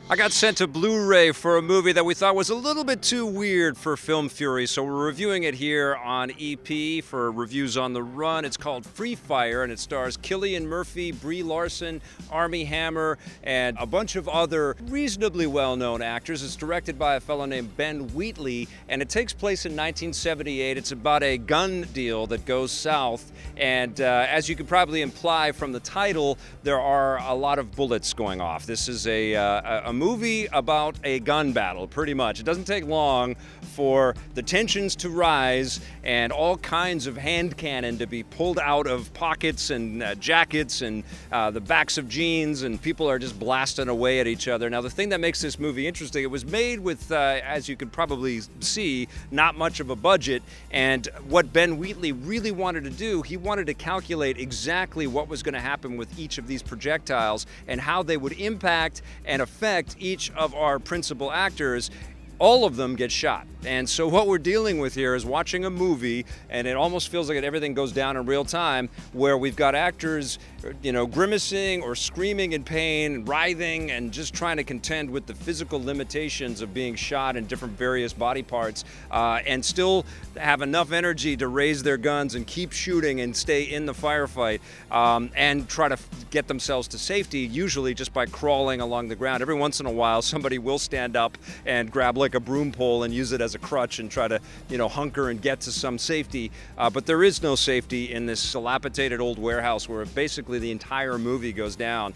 I got sent a Blu-ray for a movie that we thought was a little bit too weird for Film Fury, so we're reviewing it here on EP for Reviews on the Run. It's called Free Fire, and it stars Cillian Murphy, Brie Larson, Armie Hammer, and a bunch of other reasonably well-known actors. It's directed by a fellow named Ben Wheatley, and it takes place in 1978. It's about a gun deal that goes south, and as you could probably imply from the title, there are a lot of bullets going off. This is a movie about a gun battle, pretty much. It doesn't take long for the tensions to rise and all kinds of hand cannon to be pulled out of pockets and jackets and the backs of jeans, and people are just blasting away at each other. Now, the thing that makes this movie interesting, it was made with, as you could probably see, not much of a budget, and what Ben Wheatley really wanted to do, he wanted to calculate exactly what was going to happen with each of these projectiles and how they would impact and affect each of our principal actors. All of them get shot. And so what we're dealing with here is watching a movie, and it almost feels like everything goes down in real time, where we've got actors, grimacing or screaming in pain, writhing, and just trying to contend with the physical limitations of being shot in different various body parts, and still have enough energy to raise their guns and keep shooting and stay in the firefight, and try to get themselves to safety, usually just by crawling along the ground. Every once in a while, somebody will stand up and grab like a broom pole and use it as a crutch and try to, hunker and get to some safety. But there is no safety in this dilapidated old warehouse where basically the entire movie goes down.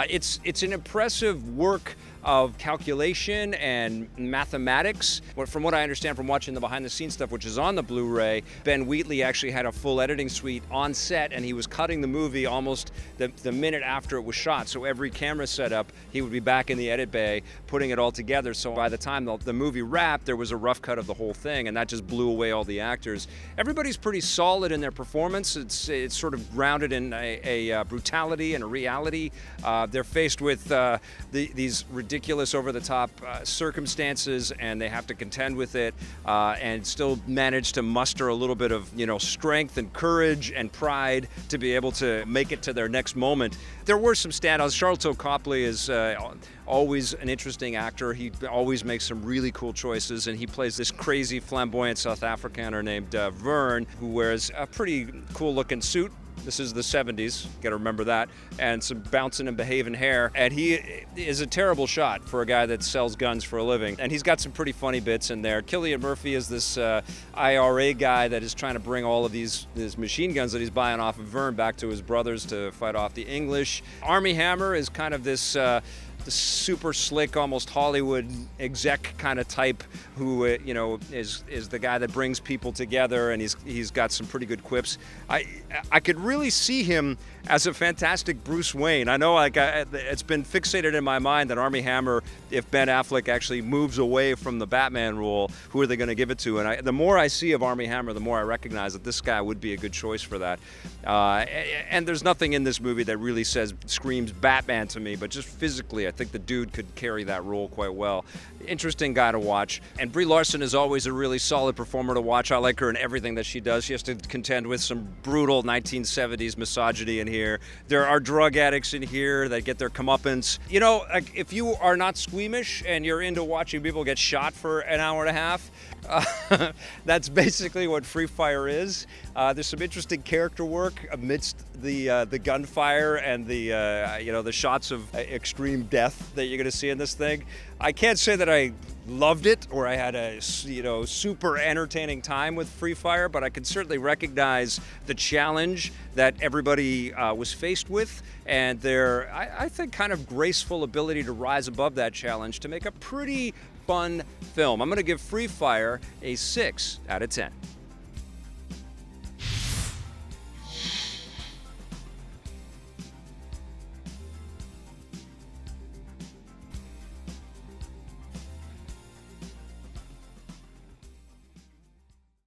It's an impressive work of calculation and mathematics. From what I understand from watching the behind-the-scenes stuff, which is on the Blu-ray, Ben Wheatley actually had a full editing suite on set, and he was cutting the movie almost the minute after it was shot. So every camera setup, he would be back in the edit bay putting it all together. So by the time the movie wrapped, there was a rough cut of the whole thing, and that just blew away all the actors. Everybody's pretty solid in their performance. It's sort of grounded in a brutality and a reality. They're faced with these ridiculous over-the-top circumstances, and they have to contend with it and still manage to muster a little bit of strength and courage and pride to be able to make it to their next moment. There were some standouts. Sharlto Copley is always an interesting actor. He always makes some really cool choices, and he plays this crazy flamboyant South Afrikaner named Vern, who wears a pretty cool looking suit. This is the 70s, gotta remember that, and some bouncing and behaving hair. And he is a terrible shot for a guy that sells guns for a living. And he's got some pretty funny bits in there. Cillian Murphy is this IRA guy that is trying to bring all of these machine guns that he's buying off of Vern back to his brothers to fight off the English. Armie Hammer is kind of this super slick, almost Hollywood exec kind of type who is the guy that brings people together, and he's got some pretty good quips. I could really see him as a fantastic Bruce Wayne. I know it's been fixated in my mind that Armie Hammer, if Ben Affleck actually moves away from the Batman role, who are they going to give it to? And the more I see of Armie Hammer, the more I recognize that this guy would be a good choice for that. And there's nothing in this movie that really screams Batman to me, but just physically, I think the dude could carry that role quite well. Interesting guy to watch. And Brie Larson is always a really solid performer to watch. I like her in everything that she does. She has to contend with some brutal 1970s misogyny in here. There are drug addicts in here that get their comeuppance. If you are not squeamish and you're into watching people get shot for an hour and a half, that's basically what Free Fire is. There's some interesting character work amidst the gunfire and the shots of extreme death that you're going to see in this thing. I can't say that I loved it or I had a super entertaining time with Free Fire, but I can certainly recognize the challenge that everybody was faced with, and their I think kind of graceful ability to rise above that challenge to make a pretty fun film. I'm going to give Free Fire a 6 out of 10.